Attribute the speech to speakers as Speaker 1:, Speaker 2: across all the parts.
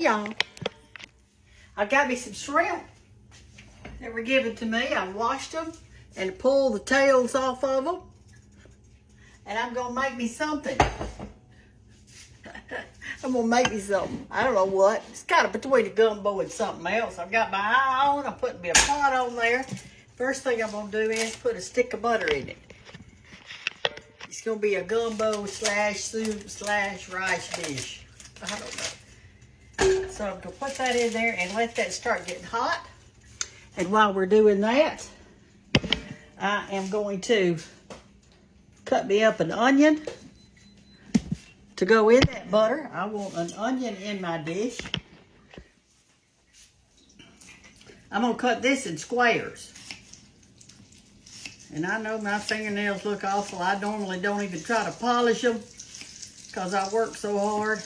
Speaker 1: Y'all, I got me some shrimp that were given to me. I washed them and pulled the tails off of them. And I'm gonna make me something. I'm gonna make me something. I don't know what. It's kind of between a gumbo and something else. I've got my eye on. I'm putting me a pot on there. First thing I'm gonna do is put a stick of butter in it. It's gonna be a gumbo slash soup slash rice dish. I don't know. So I'm gonna put that in there and let that start getting hot. And while we're doing that, I am going to cut me up an onion to go in that butter. I want an onion in my dish. I'm gonna cut this in squares. And I know my fingernails look awful. I normally don't even try to polish them because I work so hard.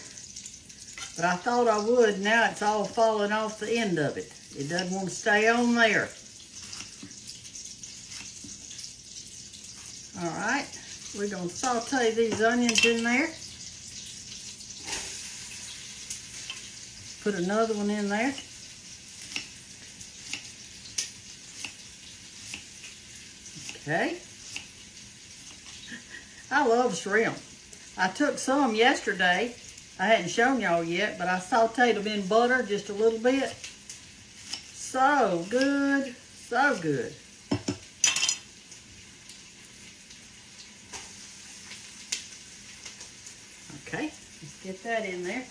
Speaker 1: But I thought I would. Now it's all falling off the end of it. It doesn't want to stay on there. All right, we're gonna saute these onions in there. Put another one in there. Okay. I love shrimp. I took some yesterday. I hadn't shown y'all yet, but I sauteed them in butter just a little bit. So good, so good. Okay, let's get that in there.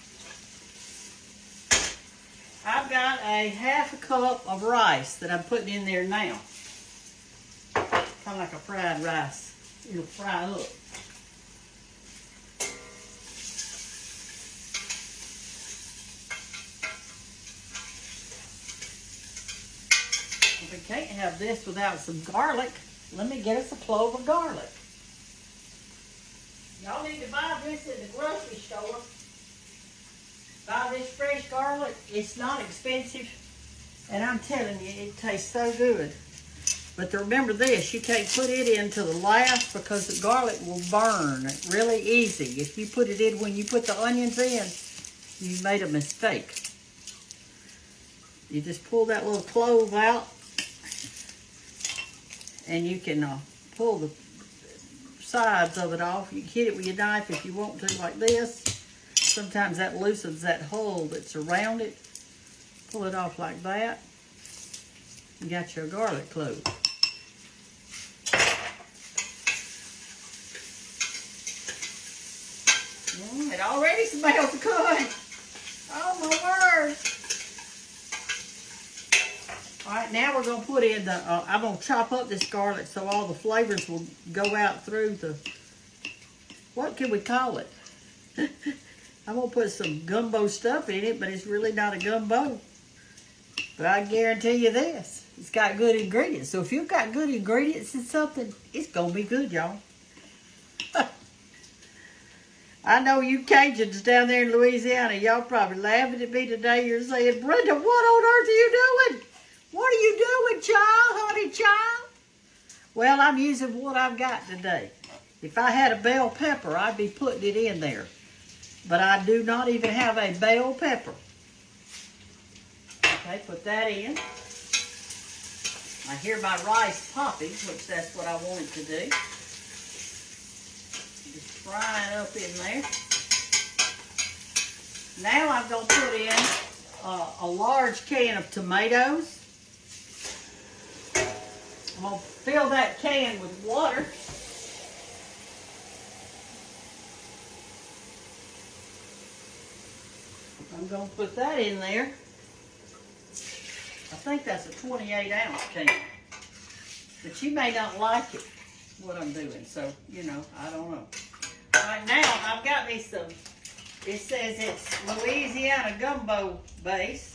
Speaker 1: I've got a half a cup of rice that I'm putting in there now. Kind of like a fried rice. It'll fry up. If we can't have this without some garlic, let me get us a clove of garlic. Y'all need to buy this at the grocery store. Buy this fresh garlic. It's not expensive. And I'm telling you, it tastes so good. But to remember this, you can't put it in to the last because the garlic will burn really easy. If you put it in when you put the onions in, you made a mistake. You just pull that little clove out and you can pull the sides of it off. You can hit it with your knife if you want to, like this. Sometimes that loosens that hole that's around it. Pull it off like that. You got your garlic clove. It already smells good. Oh my word. All right, now we're gonna put in the, I'm gonna chop up this garlic so all the flavors will go out through the, what can we call it? I'm gonna put some gumbo stuff in it, but it's really not a gumbo. But I guarantee you this, it's got good ingredients. So if you've got good ingredients in something, it's gonna be good, y'all. I know you Cajuns down there in Louisiana, y'all probably laughing at me today. You're saying, Brenda, what on earth are you doing? What are you doing, child, honey child? Well, I'm using what I've got today. If I had a bell pepper, I'd be putting it in there. But I do not even have a bell pepper. Okay, put that in. I hear my rice popping, which that's what I wanted to do. Just frying up in there. Now I'm going to put in a large can of tomatoes. I'm going to fill that can with water. I'm going to put that in there. I think that's a 28-ounce can. But you may not like it, what I'm doing. So, you know, I don't know. All right, now I've got me some, it says it's Louisiana gumbo base.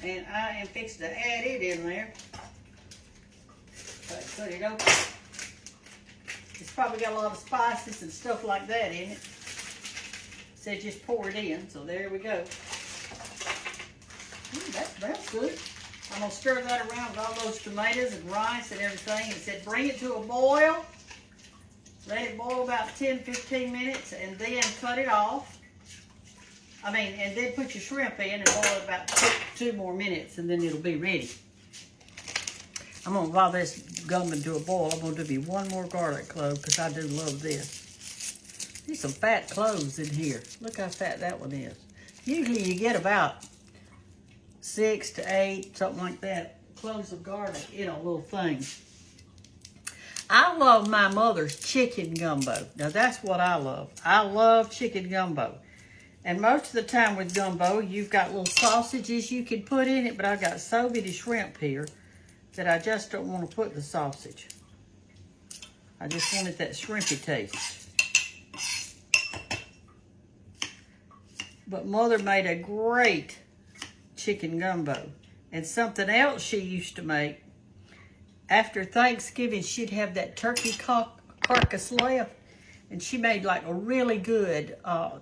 Speaker 1: And I am fixing to add it in there. Put it open. It's probably got a lot of spices and stuff like that in it. Said just pour it in, so there we go. That smells good. I'm gonna stir that around with all those tomatoes and rice and everything. It said bring it to a boil. Let it boil about 10-15 minutes and then cut it off. And then put your shrimp in and boil it about two more minutes, and then it'll be ready. I'm gonna, while this gumbo to a boil, I'm gonna do me one more garlic clove because I do love this. There's some fat cloves in here. Look how fat that one is. Usually you get about 6 to 8, something like that, cloves of garlic in a little thing. I love my mother's chicken gumbo. Now that's what I love. I love chicken gumbo. And most of the time with gumbo, you've got little sausages you can put in it, but I've got so many shrimp here that I just don't want to put the sausage. I just wanted that shrimpy taste. But Mother made a great chicken gumbo. And something else she used to make, after Thanksgiving, she'd have that turkey carcass left, and she made like a really good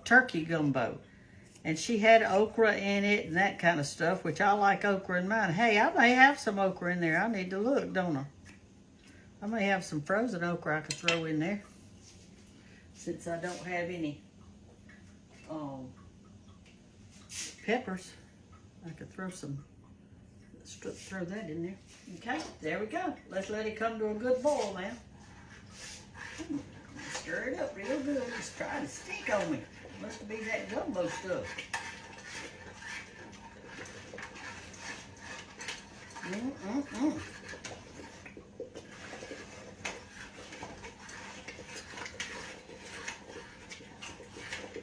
Speaker 1: turkey gumbo. And she had okra in it and that kind of stuff, which I like okra in mine. Hey, I may have some okra in there. I need to look, don't I? I may have some frozen okra I could throw in there, since I don't have any peppers. I could throw that in there. Okay, there we go. Let's let it come to a good boil now. Stir it up real good. It's trying to stick on me. Must be that gumbo stuff.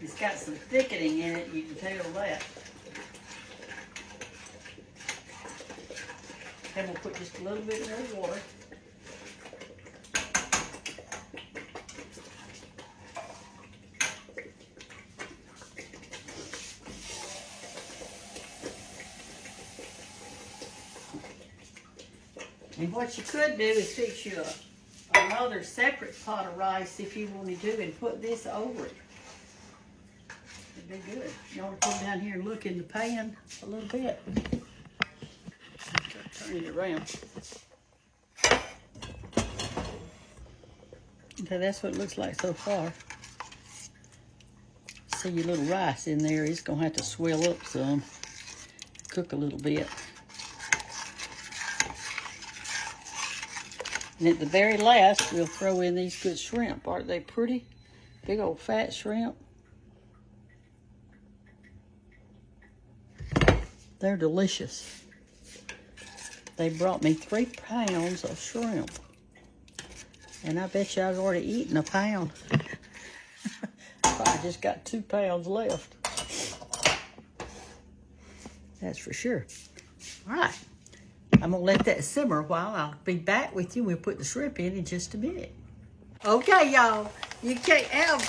Speaker 1: It's got some thickening in it, you can tell that. And we'll put just a little bit more water. And what you could do is fix you another separate pot of rice if you wanted to, and put this over it. It'd be good. You want to come down here and look in the pan a little bit. Turn it around. Okay, that's what it looks like so far. See your little rice in there. It's going to have to swell up some. Cook a little bit. And at the very last, we'll throw in these good shrimp. Aren't they pretty? Big old fat shrimp. They're delicious. They brought me 3 pounds of shrimp. And I bet you I've already eaten a pound. I just got 2 pounds left. That's for sure. All right. I'm going to let that simmer a while. I'll be back with you. We'll put the shrimp in just a minute. Okay, y'all. You can't have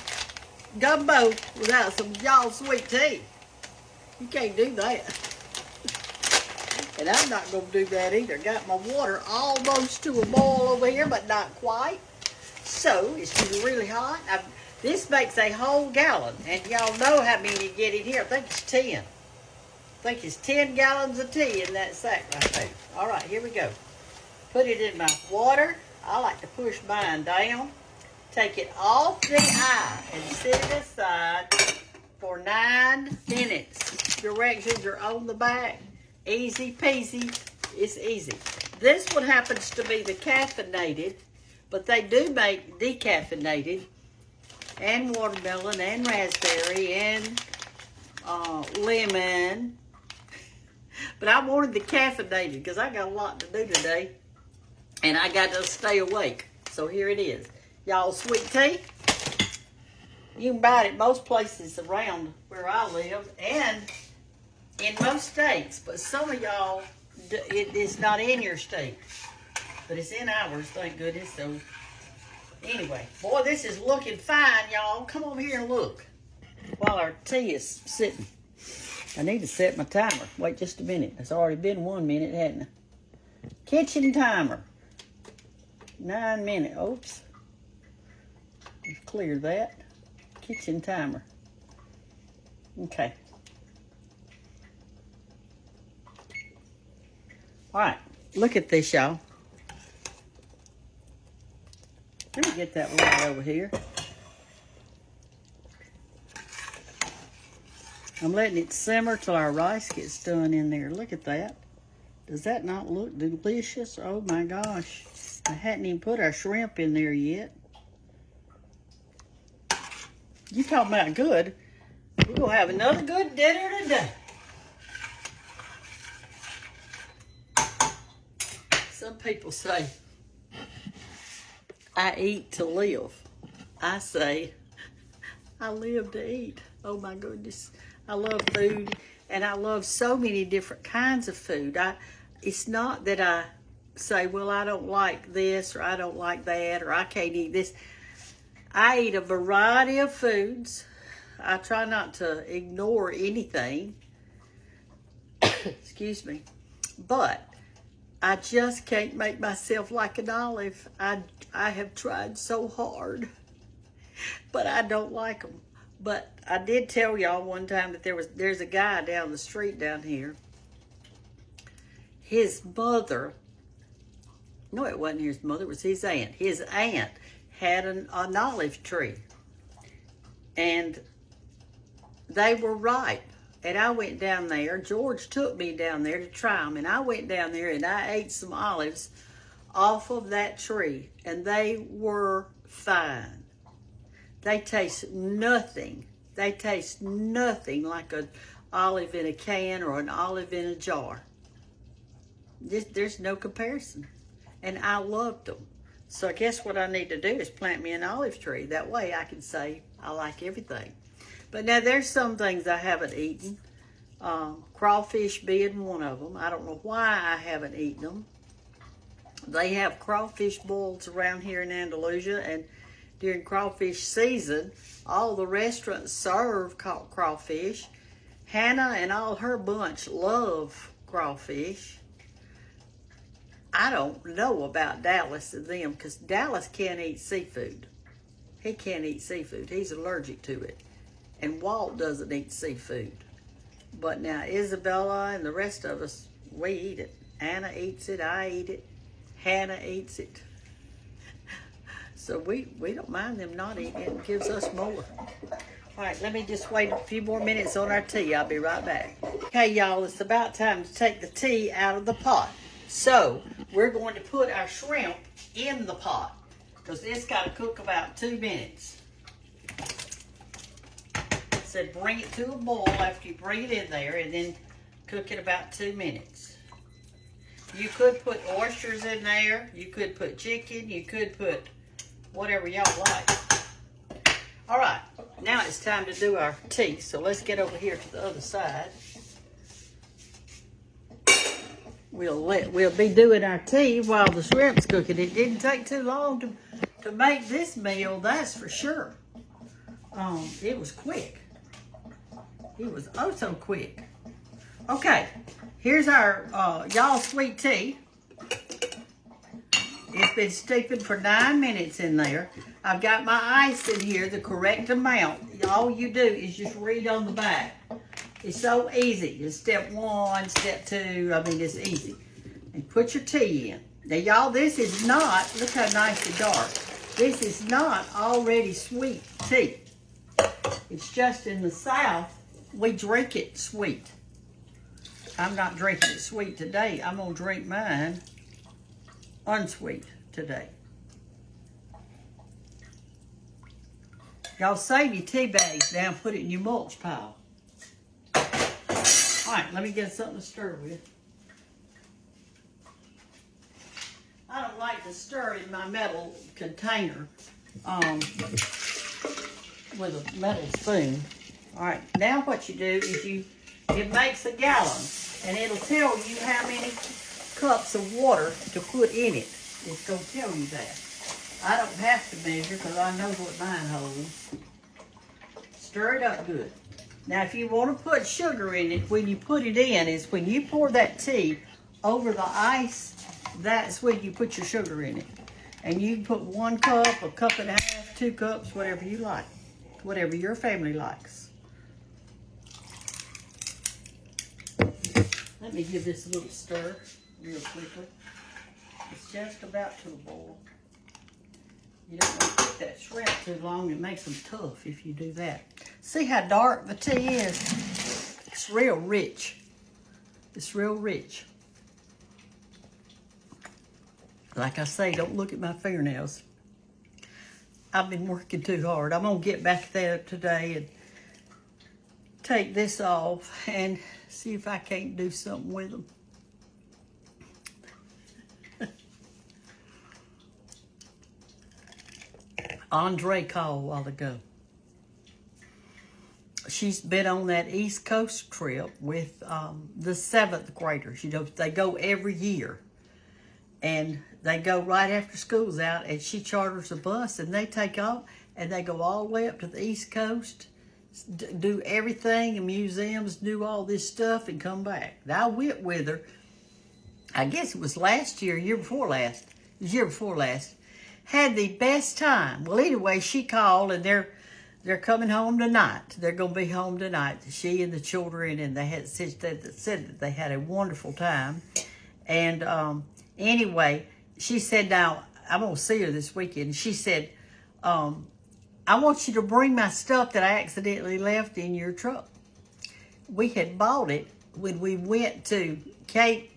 Speaker 1: gumbo without some y'all sweet tea. You can't do that. And I'm not going to do that either. Got my water almost to a boil over here, but not quite. So, it's just really hot. This makes a whole gallon. And y'all know how many you get in here. I think it's 10. I think it's 10 gallons of tea in that sack right there. All right, here we go. Put it in my water. I like to push mine down. Take it off the eye and set it aside for 9 minutes. Directions are on the back. Easy peasy. It's easy. This one happens to be the caffeinated, but they do make decaffeinated, and watermelon, and raspberry, and lemon. But I wanted the caffeinated because I got a lot to do today, and I got to stay awake. So here it is. Y'all, sweet tea. You can buy it at most places around where I live, and in most states, but some of y'all, it's not in your state, but it's in ours, thank goodness. So anyway, boy, this is looking fine, y'all. Come over here and look while our tea is sitting. I need to set my timer. Wait just a minute. It's already been 1 minute, hasn't it? Kitchen timer. 9 minutes. Oops. Let's clear that. Kitchen timer. Okay. All right, look at this, y'all. Let me get that one over here. I'm letting it simmer till our rice gets done in there. Look at that. Does that not look delicious? Oh my gosh. I hadn't even put our shrimp in there yet. You talking about good. We're going to have another good dinner today. Some people say, I eat to live. I say, I live to eat. Oh my goodness. I love food, and I love so many different kinds of food. It's not that I say, well, I don't like this, or I don't like that, or I can't eat this. I eat a variety of foods. I try not to ignore anything. Excuse me. But I just can't make myself like an olive. I have tried so hard, but I don't like them. But I did tell y'all one time that there's a guy down the street down here. His mother, no, it wasn't his mother, it was his aunt. His aunt had an olive tree, and they were ripe. And I went down there. George took me down there to try them, and I went down there and I ate some olives off of that tree, and they were fine. They taste nothing. They taste nothing like an olive in a can or an olive in a jar. There's no comparison. And I loved them. So I guess what I need to do is plant me an olive tree. That way I can say I like everything. But now there's some things I haven't eaten. Crawfish being one of them. I don't know why I haven't eaten them. They have crawfish boils around here in Andalusia, and during crawfish season, all the restaurants serve crawfish. Hannah and all her bunch love crawfish. I don't know about Dallas and them, because Dallas can't eat seafood. He can't eat seafood. He's allergic to it. And Walt doesn't eat seafood. But now Isabella and the rest of us, we eat it. Anna eats it. I eat it. Hannah eats it. So we don't mind them not eating it. It gives us more. All right, let me just wait a few more minutes on our tea. I'll be right back. Okay, y'all, it's about time to take the tea out of the pot. So we're going to put our shrimp in the pot, because it's got to cook about 2 minutes. It said bring it to a boil after you bring it in there, and then cook it about 2 minutes. You could put oysters in there. You could put chicken. You could put whatever y'all like. All right, now it's time to do our tea. So let's get over here to the other side. We'll be doing our tea while the shrimp's cooking. It didn't take too long to make this meal, that's for sure. It was quick. It was oh so quick. Okay, here's our y'all sweet tea. It's been steeping for 9 minutes in there. I've got my ice in here, the correct amount. All you do is just read on the back. It's so easy. It's step 1, step 2. I mean, it's easy. And put your tea in. Now, y'all, this is not, look how nice and dark. This is not already sweet tea. It's just in the South, we drink it sweet. I'm not drinking it sweet today. I'm going to drink mine unsweet today. Y'all save your tea bags now and put it in your mulch pile. All right, let me get something to stir with. I don't like to stir in my metal container with a metal spoon. All right, now what you do is it makes a gallon, and it'll tell you how many cups of water to put in it. It's going to tell you that. I don't have to measure because I know what mine holds. Stir it up good. Now, if you want to put sugar in it, when you put it in, is when you pour that tea over the ice, that's when you put your sugar in it. And you can put 1 cup, a cup and a half, 2 cups, whatever you like. Whatever your family likes. Let me give this a little stir real quickly. It's just about to boil. You don't want to cook that shrimp too long. It makes them tough if you do that. See how dark the tea is? It's real rich. It's real rich. Like I say, don't look at my fingernails. I've been working too hard. I'm going to get back there today and take this off and see if I can't do something with them. Andre called a while ago. She's been on that East Coast trip with the 7th graders. You know, they go every year. And they go right after school's out, and she charters a bus, and they take off, and they go all the way up to the East Coast, do everything in museums, do all this stuff, and come back. Now, I went with her, I guess it was last year, year before last. It was year before last. Had the best time. Well, anyway, she called, and they're coming home tonight. They're going to be home tonight, she and the children, and they had said that they had a wonderful time. And anyway, she said, now, I'm going to see her this weekend. She said, I want you to bring my stuff that I accidentally left in your truck. We had bought it when we went to Cave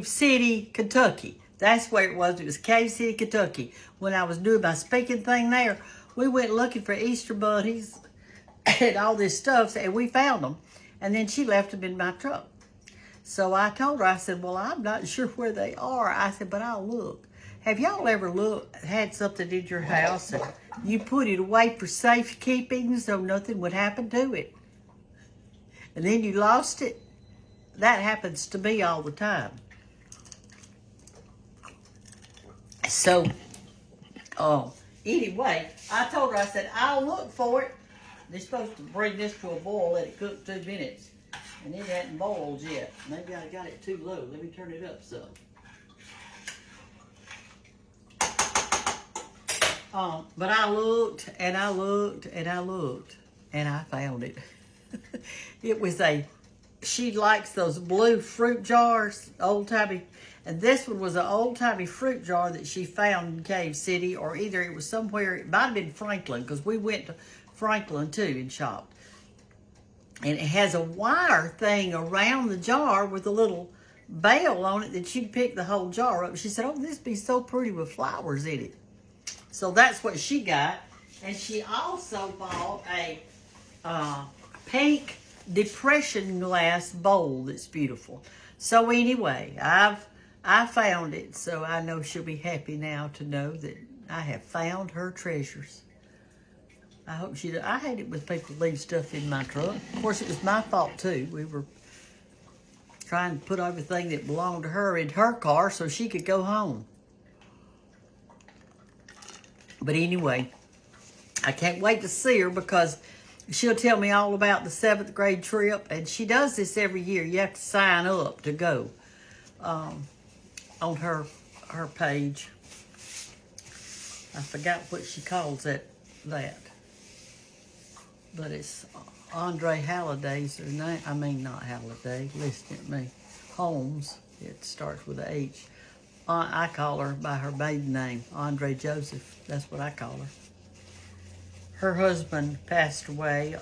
Speaker 1: City, Kentucky. That's where it was. It was Cave City, Kentucky. When I was doing my speaking thing there, we went looking for Easter bunnies and all this stuff, and we found them. And then she left them in my truck. So I told her, I said, well, I'm not sure where they are. I said, but I'll look. Have y'all ever had something in your house and you put it away for safekeeping so nothing would happen to it? And then you lost it? That happens to me all the time. So, anyway, I told her, I said, I'll look for it. They're supposed to bring this to a boil, let it cook 2 minutes. And it hadn't boiled yet. Maybe I got it too low. Let me turn it up some. But I looked, and I looked, and I looked, and I found it. It was she likes those blue fruit jars, old-timey. And this one was an old-timey fruit jar that she found in Cave City, or either it was somewhere, it might have been Franklin, because we went to Franklin, too, and shopped. And it has a wire thing around the jar with a little bell on it that you can pick the whole jar up. She said, oh, this would be so pretty with flowers in it. So that's what she got. And she also bought a pink depression glass bowl that's beautiful. So anyway, I found it. So I know she'll be happy now to know that I have found her treasures. I hope she does. I hate it when people leave stuff in my truck. Of course, it was my fault, too. We were trying to put everything that belonged to her in her car so she could go home. But anyway, I can't wait to see her because she'll tell me all about the 7th grade trip. And she does this every year. You have to sign up to go on her page. I forgot what she calls that. But it's Andre Halliday's her name. I mean, not Halliday. Listen at me. Holmes. It starts with a H. I call her by her maiden name, Andre Joseph. That's what I call her. Her husband passed away.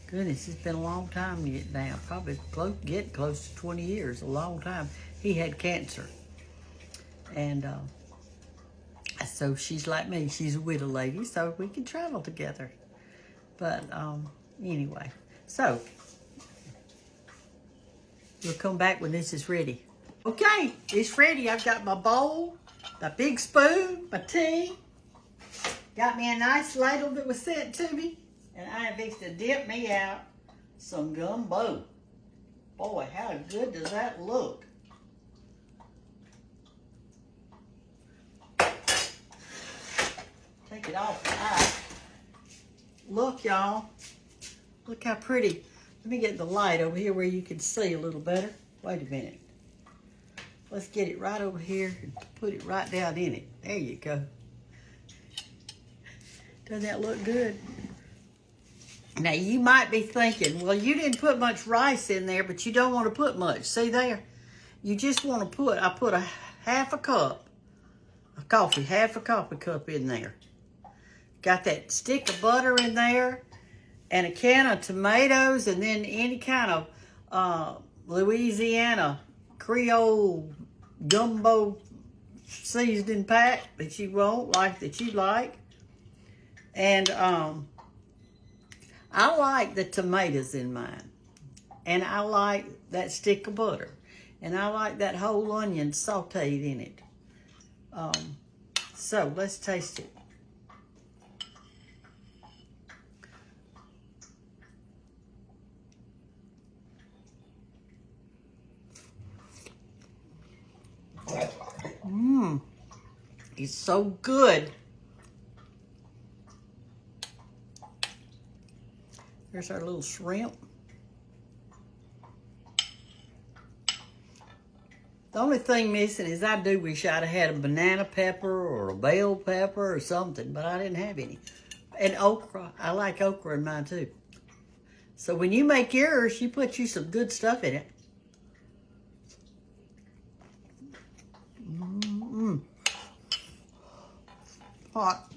Speaker 1: Goodness, it's been a long time yet now. Probably getting close to 20 years. A long time. He had cancer. And so she's like me. She's a widow lady, so we can travel together. But anyway, so we'll come back when this is ready. Okay, it's ready. I've got my bowl, my big spoon, my tea. Got me a nice ladle that was sent to me. And I am fixing to dip me out some gumbo. Boy, how good does that look? Take it off the eye. Look, y'all. Look how pretty. Let me get the light over here where you can see a little better. Wait a minute. Let's get it right over here and put it right down in it. There you go. Doesn't that look good? Now, you might be thinking, well, you didn't put much rice in there, but you don't want to put much. See there? You just want to put, I put half a coffee cup in there. Got that stick of butter in there. and a can of tomatoes, and then any kind of Louisiana Creole gumbo seasoning pack that you that you like. And I like the tomatoes in mine. And I like that stick of butter. And I like that whole onion sauteed in it. So let's taste it. It's so good. Here's our little shrimp. The only thing missing is I do wish I'd have had a banana pepper or a bell pepper or something, but I didn't have any. And okra. I like okra in mine too. So when you make yours, you put you some good stuff in it. Hot.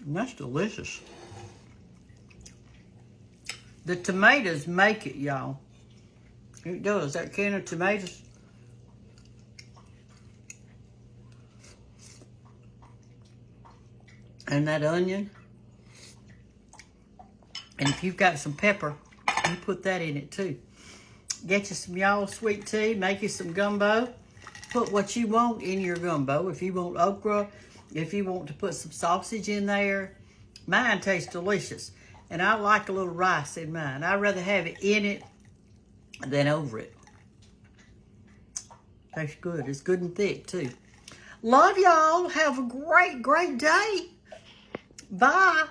Speaker 1: And that's delicious. The tomatoes make it, y'all. It does. That can of tomatoes. And that onion. And if you've got some pepper, you put that in it too. Get you some y'all sweet tea. Make you some gumbo. Put what you want in your gumbo. If you want okra, if you want to put some sausage in there. Mine tastes delicious. And I like a little rice in mine. I'd rather have it in it than over it. Tastes good. It's good and thick too. Love y'all. Have a great, great day. Bye.